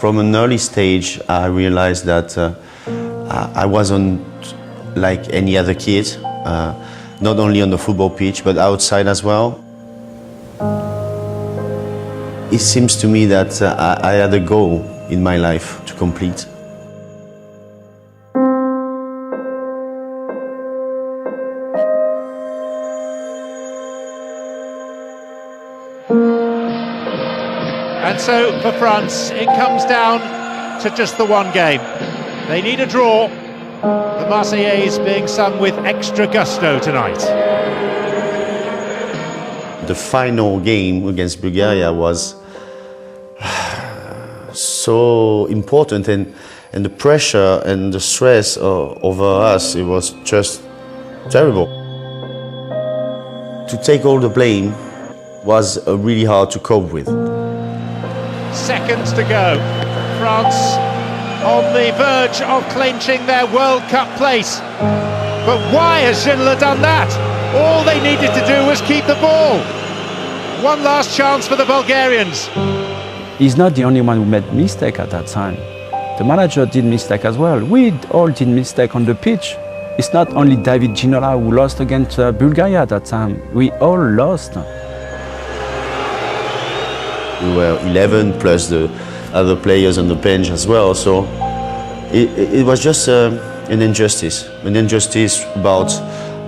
From an early stage, I realized that I wasn't like any other kid, not only on the football pitch, but outside as well. It seems to me that I had a goal in my life to complete. And so for France, it comes down to just the one game. They need a draw. The Marseillaise being sung with extra gusto tonight. The final game against Bulgaria was so important, and the pressure and the stress over us, it was just terrible. To take all the blame was really hard to cope with. Seconds to go. France on the verge of clinching their World Cup place. But why has Ginola done that? All they needed to do was keep the ball. One last chance for the Bulgarians. He's not the only one who made mistake at that time. The manager did mistake as well. We all did mistake on the pitch. It's not only David Ginola who lost against Bulgaria at that time. We all lost. We were 11 plus the other players on the bench as well, so it was just an injustice about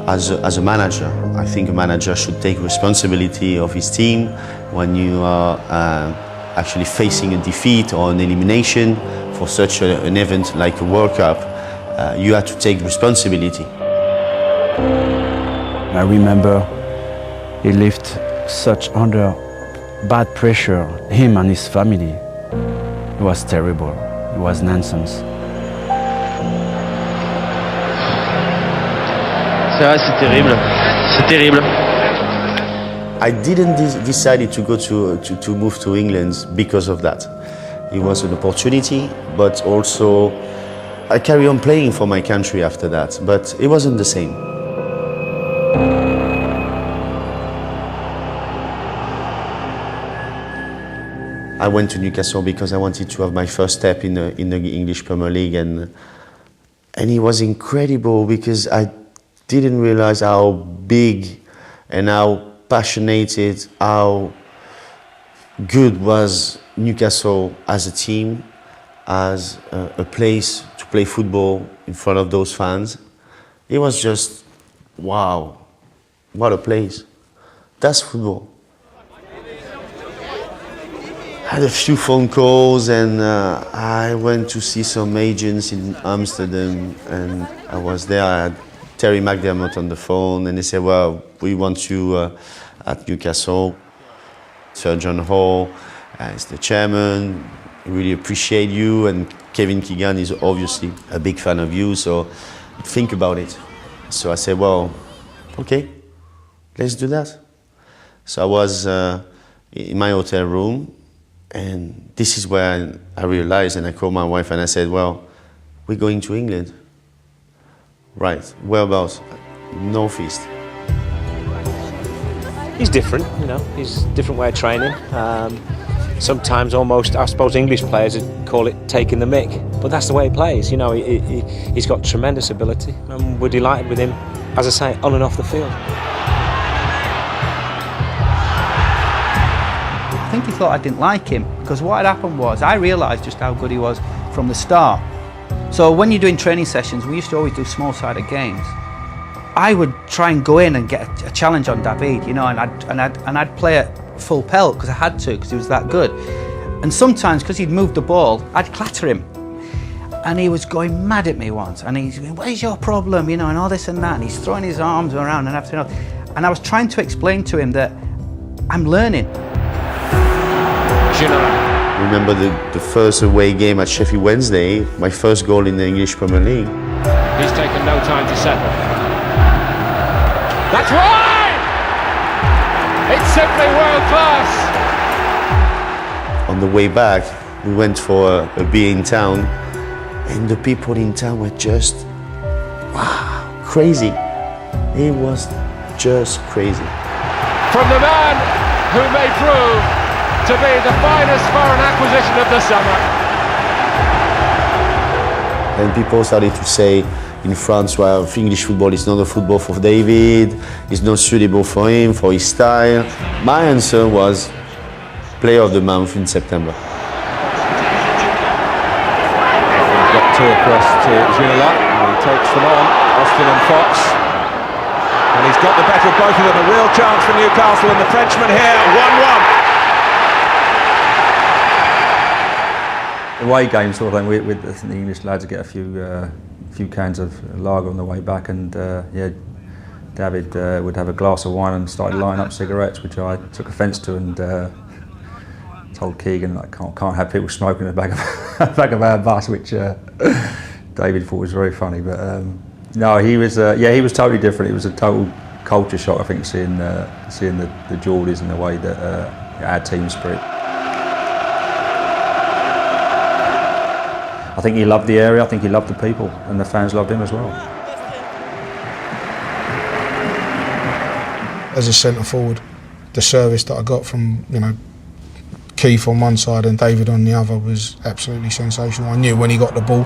as a manager. I think a manager should take responsibility of his team when you are actually facing a defeat or an elimination for such an event like a World Cup. You have to take responsibility. I remember he lived such under bad pressure, him and his family. It was terrible. It was nonsense. Ça, c'est terrible. C'est terrible. I didn't decide to go to move to England because of that. It was an opportunity, but also I carry on playing for my country after that, but it wasn't the same. I went to Newcastle because I wanted to have my first step in the English Premier League, and it was incredible because I didn't realize how big and how passionate, how good was Newcastle as a team, as a place to play football in front of those fans. It was just, wow, what a place. That's football. I had a few phone calls, and I went to see some agents in Amsterdam, and I was there. I had Terry McDermott on the phone, and they said, well, we want you at Newcastle. Sir John Hall is the chairman. We really appreciate you, and Kevin Keegan is obviously a big fan of you, so think about it. So I said, well, okay, let's do that. So I was in my hotel room, and this is where I realized, and I called my wife and I said, well, we're going to England. Right, whereabouts? Northeast. He's different, you know, he's a different way of training. Sometimes almost, I suppose English players would call it taking the mick, but that's the way he plays, you know, he's got tremendous ability, and we're delighted with him, as I say, on and off the field. I think he thought I didn't like him, because what had happened was I realised just how good he was from the start. So when you're doing training sessions, we used to always do small-sided games. I would try and go in and get a challenge on David, you know, and I'd play at full pelt because I had to, because he was that good. And sometimes, because he'd moved the ball, I'd clatter him. And he was going mad at me once, and he's going, "Where's your problem?" You know, and all this and that, and he's throwing his arms around and everything else. And I was trying to explain to him that I'm learning. I remember the first away game at Sheffield Wednesday, my first goal in the English Premier League. He's taken no time to settle. That's wide! It's simply world class! On the way back, we went for a beer in town, and the people in town were just, wow, crazy. It was just crazy. From the man who may prove to be the finest foreign acquisition of the summer, And people started to say in France, well, English football is not a football for David, it's not suitable for him, for his style. My answer was Player of the Month in September. He's got two across to Ginola, and he takes them on, Austin and Fox. And he's got the better of both of them, a real chance for Newcastle, and the Frenchman here, 1-1. Away games, sort of thing. I think the English lads get a few cans of lager on the way back, and yeah, David would have a glass of wine and started lining up cigarettes, which I took offence to, and told Keegan I can't have people smoking in the back of our bus, which David thought was very funny. But no, he was he was totally different. It was a total culture shock, I think, seeing the Geordies and the way that our team spirit. I think he loved the area, I think he loved the people, and the fans loved him as well. As a centre forward, the service that I got from, Keith on one side and David on the other was absolutely sensational. I knew when he got the ball,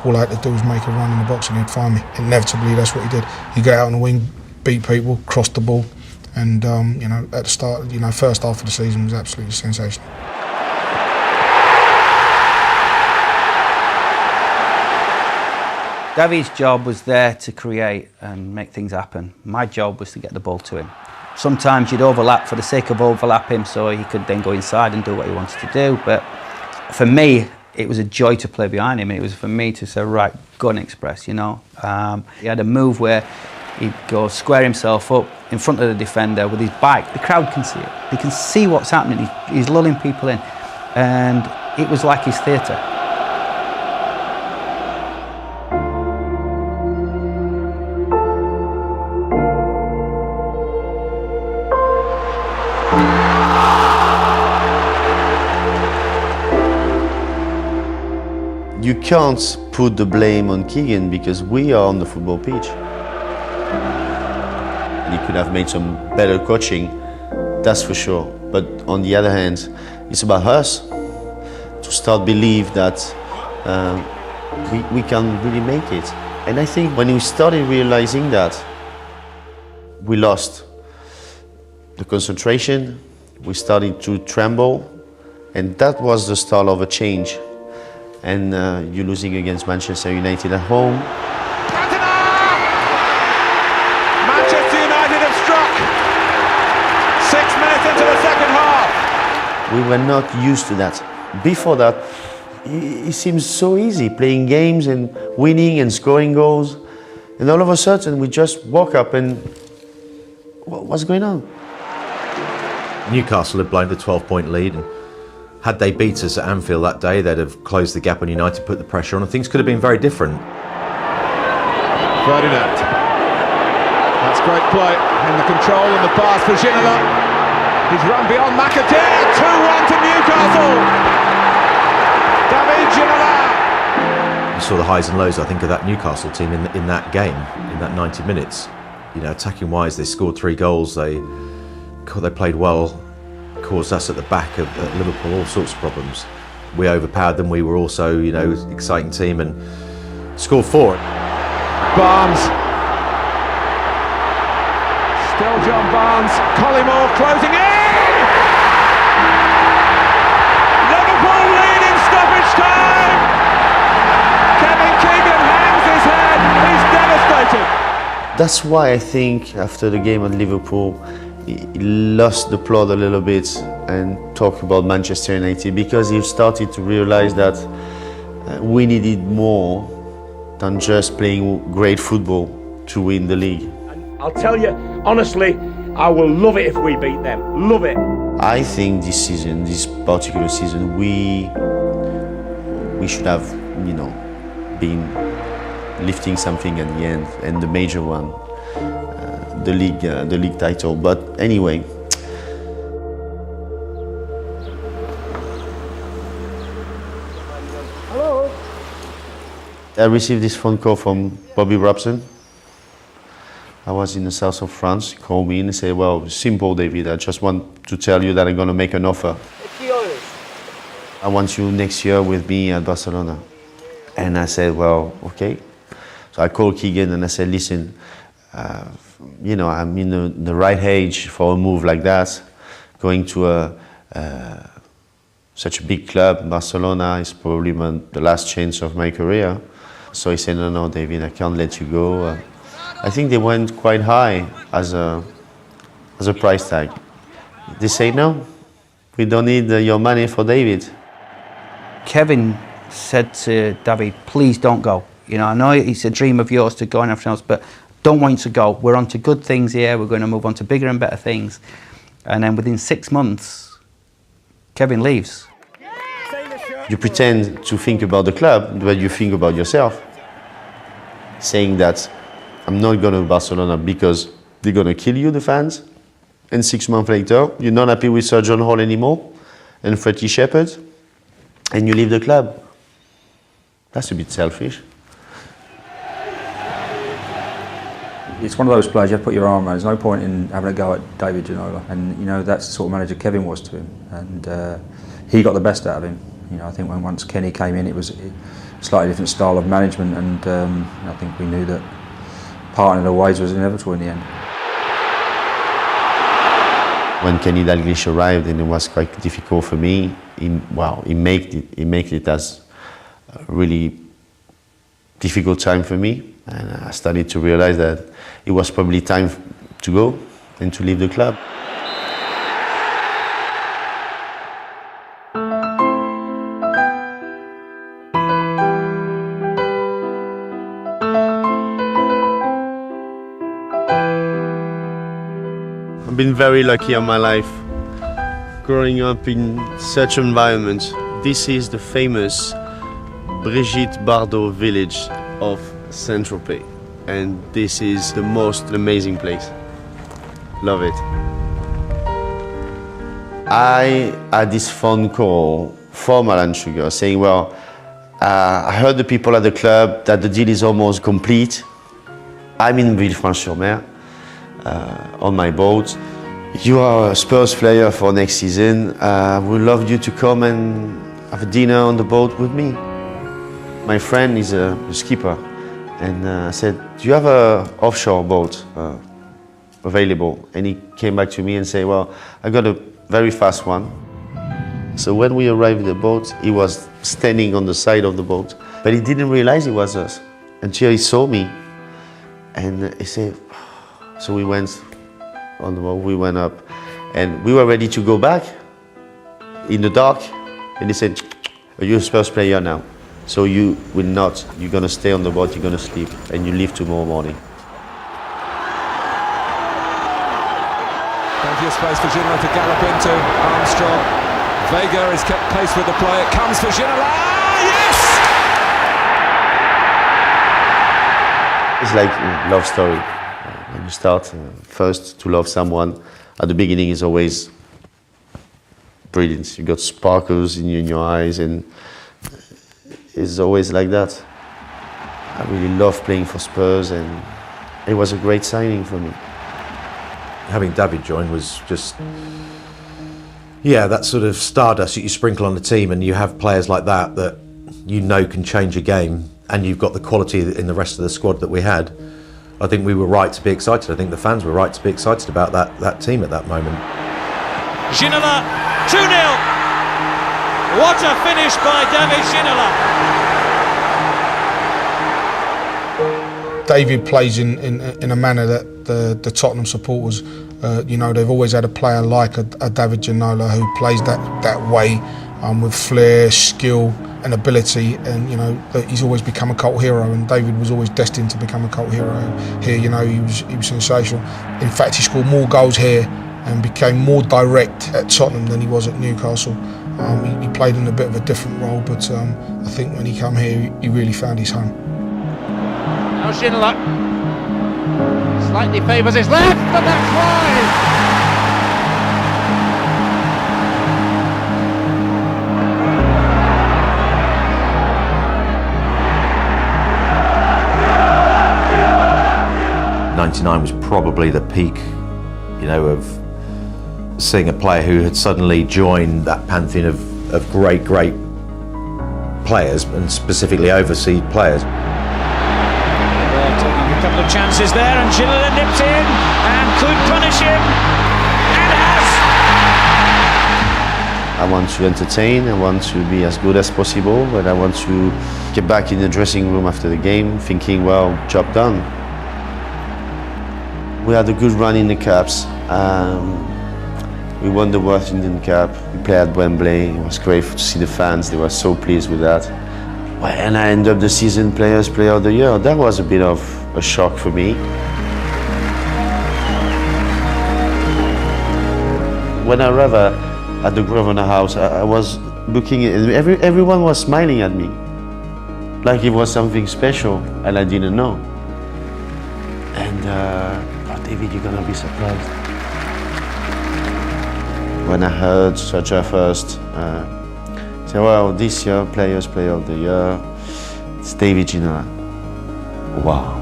all I had to do was make a run in the box and he'd find me. Inevitably, that's what he did. He'd get out on the wing, beat people, cross the ball, and at the start, first half of the season was absolutely sensational. David's job was there to create and make things happen. My job was to get the ball to him. Sometimes you'd overlap for the sake of overlapping so he could then go inside and do what he wanted to do. But for me, it was a joy to play behind him. It was for me to say, right, go and express, He had a move where he'd go square himself up in front of the defender with his bike. The crowd can see it. They can see what's happening. He's lulling people in. And it was like his theatre. You can't put the blame on Keegan because we are on the football pitch. He could have made some better coaching, that's for sure. But on the other hand, it's about us to start believe that we can really make it. And I think when we started realizing that, we lost the concentration, we started to tremble, and that was the start of a change. And you're losing against Manchester United at home. Manchester United have struck. 6 minutes into the second half. We were not used to that. Before that, it seems so easy, playing games and winning and scoring goals. And all of a sudden, we just woke up and what's going on? Newcastle had blown the 12-point lead. And had they beat us at Anfield that day, they'd have closed the gap on United, put the pressure on, and things could have been very different. Ferdinand. That's great play in the control and the pass for Ginola. He's run beyond McAdoo. 2-1 to Newcastle. David Ginola. You saw the highs and lows, I think, of that Newcastle team in that game, in that 90 minutes. Attacking-wise, they scored 3 goals. They played well. Caused us at the back of Liverpool all sorts of problems. We overpowered them. We were also, exciting team and scored 4. Barnes. Still John Barnes. Collymore closing in. Liverpool lead in stoppage time. Kevin Keegan hangs his head. He's devastated. That's why I think after the game at Liverpool, he lost the plot a little bit and talk about Manchester United because he started to realize that we needed more than just playing great football to win the league. I'll tell you, honestly, I will love it if we beat them. Love it. I think this season, this particular season, we should have, been lifting something at the end, and the major one. The league title. But anyway, Hello. I received this phone call from Bobby Robson. I was in the south of France. He called me and said, "Well, simple, David. I just want to tell you that I'm going to make an offer. I want you next year with me at Barcelona." And I said, well, okay. So I called Keegan and I said, listen, you know, I'm in the right age for a move like that. Going to such a big club, Barcelona, is probably the last chance of my career. So he said, no, David, I can't let you go. I think they went quite high as a price tag. They say, no, we don't need your money for David. Kevin said to David, please don't go. You know, I know it's a dream of yours to go and everything else, but don't want you to go. We're on to good things here. We're going to move on to bigger and better things. And then within 6 months, Kevin leaves. You pretend to think about the club, but you think about yourself. Saying that I'm not going to Barcelona because they're going to kill you, the fans. And 6 months later, you're not happy with Sir John Hall anymore and Freddie Shepherd, and you leave the club. That's a bit selfish. It's one of those players you have to put your arm around. There's no point in having a go at David Ginola, and you know that's the sort of manager Kevin was to him, and he got the best out of him. You know, I think when once Kenny came in, it was a slightly different style of management, and I think we knew that parting of the ways was inevitable in the end. When Kenny Dalglish arrived, and it was quite difficult for me. He made it as a really difficult time for me, and I started to realize that it was probably time to go and to leave the club. I've been very lucky in my life, growing up in such an environment. This is the famous Brigitte Bardot village of Saint-Tropez, and this is the most amazing place. Love it. I had this phone call from Alan Sugar saying, well, I heard the people at the club that the deal is almost complete. I'm in Villefranche-sur-Mer on my boat. You are a Spurs player for next season. We'd love you to come and have a dinner on the boat with me. My friend is a skipper, and I said, do you have an offshore boat available? And he came back to me and said, well, I got a very fast one. So when we arrived at the boat, he was standing on the side of the boat, but he didn't realize it was us until he saw me. And he said, so we went on the boat, we went up, and we were ready to go back in the dark. And he said, you're a Spurs player now, so you will not, you're going to stay on the boat, you're going to sleep, and you leave tomorrow morning. Plenty of space for Ginola to gallop into. Armstrong. Vega has kept pace with the play. It comes for Ginola. Yes! It's like a love story. When you start first to love someone, at the beginning is always brilliant. You got sparkles in your eyes, and it's always like that. I really love playing for Spurs, and it was a great signing for me. Having David join was just, yeah, that sort of stardust that you sprinkle on the team, and you have players like that that you know can change a game, and you've got the quality in the rest of the squad that we had. I think we were right to be excited. I think the fans were right to be excited about that team at that moment. Ginola, 2-0. What a finish by David Ginola. David plays in a manner that the Tottenham supporters, you know, they've always had a player like a David Ginola who plays that way, with flair, skill and ability, and you know he's always become a cult hero, and David was always destined to become a cult hero here. You know, he was sensational. In fact, he scored more goals here and became more direct at Tottenham than he was at Newcastle. He played in a bit of a different role, but I think when he came here, he really found his home. Now Ginola slightly favours his left, and that's wide. '99 was probably the peak, you know, of seeing a player who had suddenly joined that pantheon of great players and specifically overseas players. They're taking a couple of chances there, and Ginola nipped in and could punish him, and has. I want to entertain, I want to be as good as possible, but I want to get back in the dressing room after the game thinking, well, job done. We had a good run in the Cups. We won the World Indian Cup. We played at Wembley. It was great to see the fans. They were so pleased with that. And I ended up the season Player of the Year. That was a bit of a shock for me. When I arrived at the Grosvenor House, I was looking at everyone was smiling at me, like it was something special, and I didn't know. And oh, David, you're gonna be surprised. When I heard such a first, say, well, this year Player of the Year, it's David Ginola. Wow.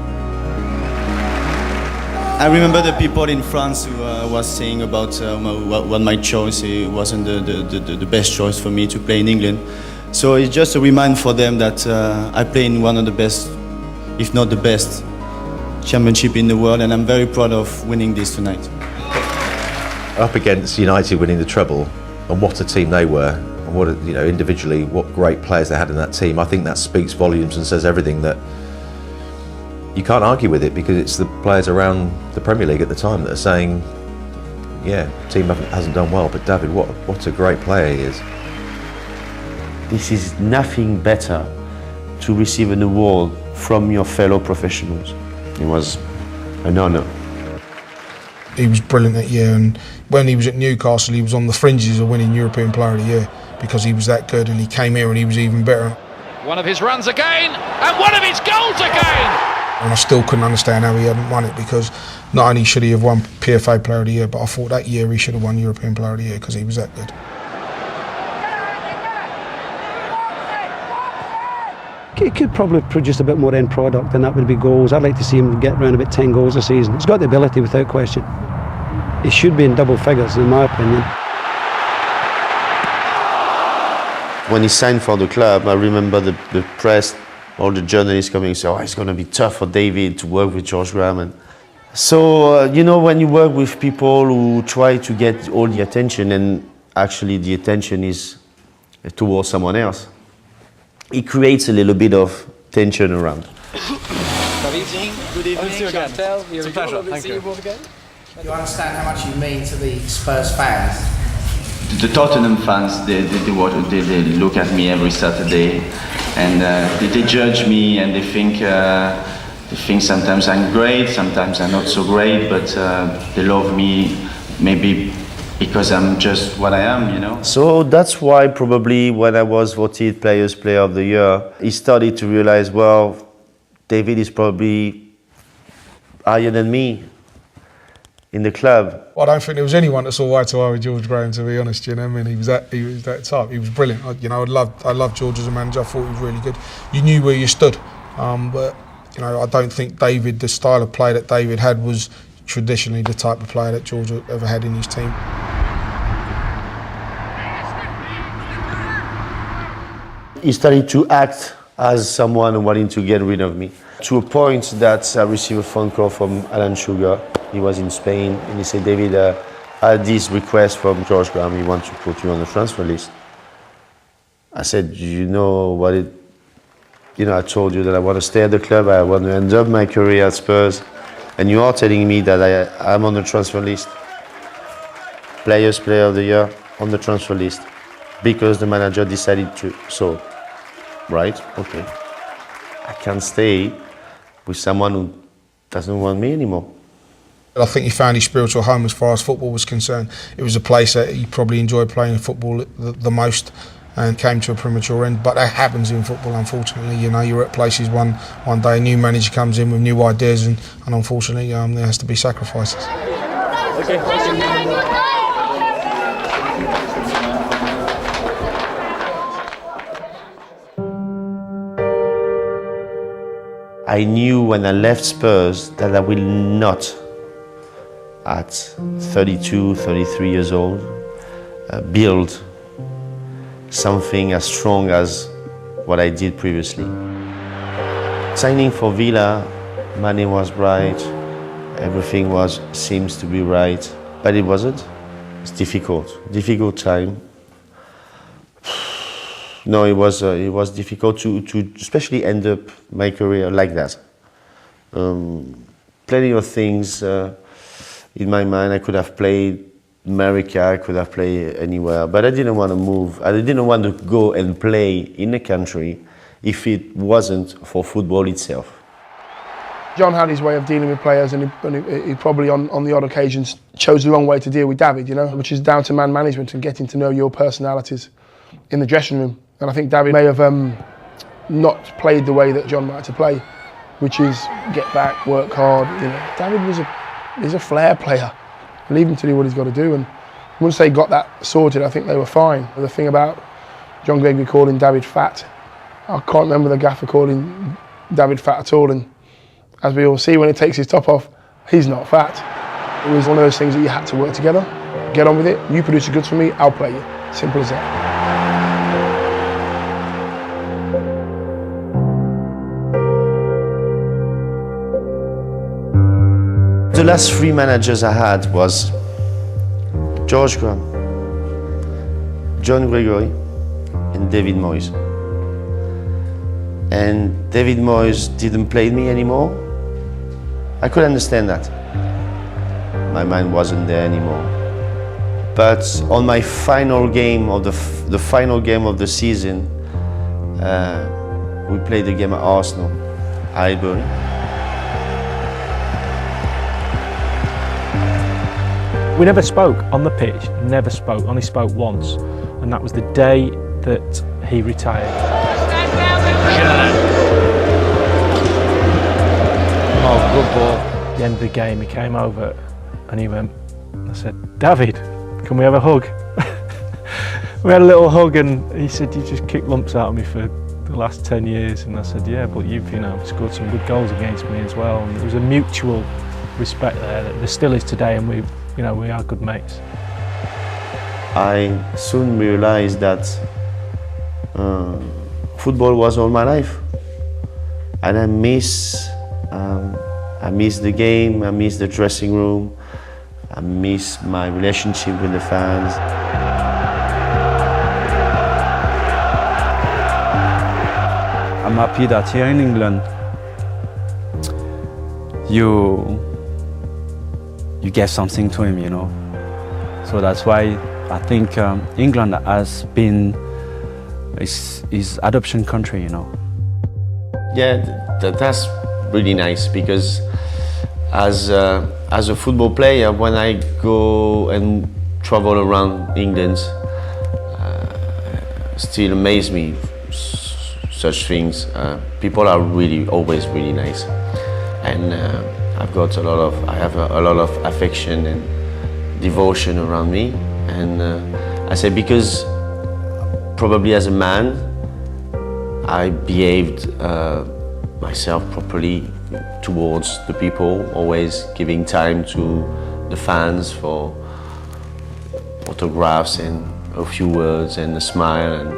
I remember the people in France who was saying about what my choice, it wasn't the best choice for me to play in England. So it's just a reminder for them that I play in one of the best, if not the best, championship in the world, and I'm very proud of winning this tonight. Up against United winning the treble, and what a team they were, and what, you know, individually, what great players they had in that team. I think that speaks volumes and says everything, that you can't argue with it, because it's the players around the Premier League at the time that are saying, yeah, the team hasn't done well, but David, what a great player he is. This is nothing better to receive an award from your fellow professionals. It was an honour. He was brilliant that year, and when he was at Newcastle, he was on the fringes of winning European Player of the Year because he was that good, and he came here and he was even better. One of his runs again, and one of his goals again! And I still couldn't understand how he hadn't won it, because not only should he have won PFA Player of the Year, but I thought that year he should have won European Player of the Year because he was that good. He could probably produce a bit more end product, and that would be goals. I'd like to see him get around about 10 goals a season. He's got the ability without question. He should be in double figures, in my opinion. When he signed for the club, I remember the press, all the journalists coming and saying, oh, it's going to be tough for David to work with George Graham. And so, you know, when you work with people who try to get all the attention, and actually the attention is towards someone else, it creates a little bit of tension around. Good evening. Good evening. Chantel, it's a pleasure. Thank you. You understand how much you mean to the Spurs fans? The Tottenham fans, they look at me every Saturday, and they judge me, and they think sometimes I'm great, sometimes I'm not so great, but they love me maybe because I'm just what I am, you know. So that's why probably when I was voted Player of the Year, he started to realize, well, David is probably higher than me in the club. I don't think there was anyone that saw eye to eye with George Graham, to be honest. You know, I mean, he was that type. He was brilliant. I loved George as a manager. I thought he was really good. You knew where you stood, but you know, I don't think David, the style of play that David had, was traditionally the type of player that George ever had in his team. He started to act as someone wanting to get rid of me, to a point that I received a phone call from Alan Sugar. He was in Spain, and he said, David, I had this request from George Graham. He wants to put you on the transfer list. I said, you know what I told you that I want to stay at the club. I want to end up my career at Spurs, and you are telling me that I'm on the transfer list. Player of the Year on the transfer list because the manager decided to. So, right? Okay. I can't stay with someone who doesn't want me anymore. I think he found his spiritual home as far as football was concerned. It was a place that he probably enjoyed playing football the most, and came to a premature end. But that happens in football, unfortunately. You know, you're at places one day, a new manager comes in with new ideas, and unfortunately there has to be sacrifices. I knew when I left Spurs that I will not, at 32, 33 years old, build something as strong as what I did previously. Signing for Villa, money was right, everything seems to be right, but it wasn't. It's difficult time. No, it was difficult to especially end up my career like that. Plenty of things in my mind. I could have played America, I could have played anywhere, but I didn't want to move. I didn't want to go and play in a country if it wasn't for football itself. John had his way of dealing with players, and he probably on the odd occasions chose the wrong way to deal with David, you know, which is down to man management and getting to know your personalities in the dressing room. And I think David may have not played the way that John liked to play, which is get back, work hard. You know, David he's a flair player. Leave him to do what he's got to do. And once they got that sorted, I think they were fine. The thing about John Gregory calling David fat, I can't remember the gaffer calling David fat at all. And as we all see, when he takes his top off, he's not fat. It was one of those things that you had to work together, get on with it. You produce the goods for me, I'll play you. Simple as that. The last 3 managers I had was George Graham, John Gregory, and David Moyes. And David Moyes didn't play me anymore. I could understand that. My mind wasn't there anymore. But on my final game of the final game of the season, we played the game at Arsenal, Highbury. We never spoke on the pitch, never spoke, only spoke once, and that was the day that he retired. Oh, good ball. At the end of the game, he came over and he went, I said, David, can we have a hug? We had a little hug, and he said, you just kicked lumps out of me for the last 10 years. And I said, yeah, but you've scored some good goals against me as well. And there was a mutual respect there that there still is today, and we are good mates. I soon realized that football was all my life, and I miss the game, I miss the dressing room, I miss my relationship with the fans. I'm happy that here in England you gave something to him, So that's why I think England has been his adoption country, Yeah, that's really nice, because as a football player, when I go and travel around England, still amaze me such things. People are always really nice, and I have a lot of affection and devotion around me, and I say because probably as a man I behaved myself properly towards the people, always giving time to the fans for autographs and a few words and a smile. And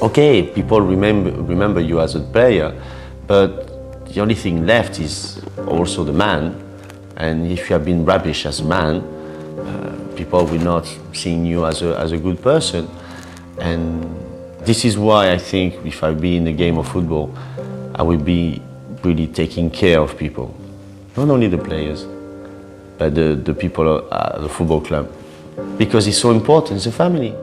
okay, people remember you as a player, but the only thing left is also the man. And if you have been rubbish as a man, people will not see you as a good person. And this is why I think if I be in the game of football, I will be really taking care of people. Not only the players, but the people at the football club. Because it's so important, it's a family.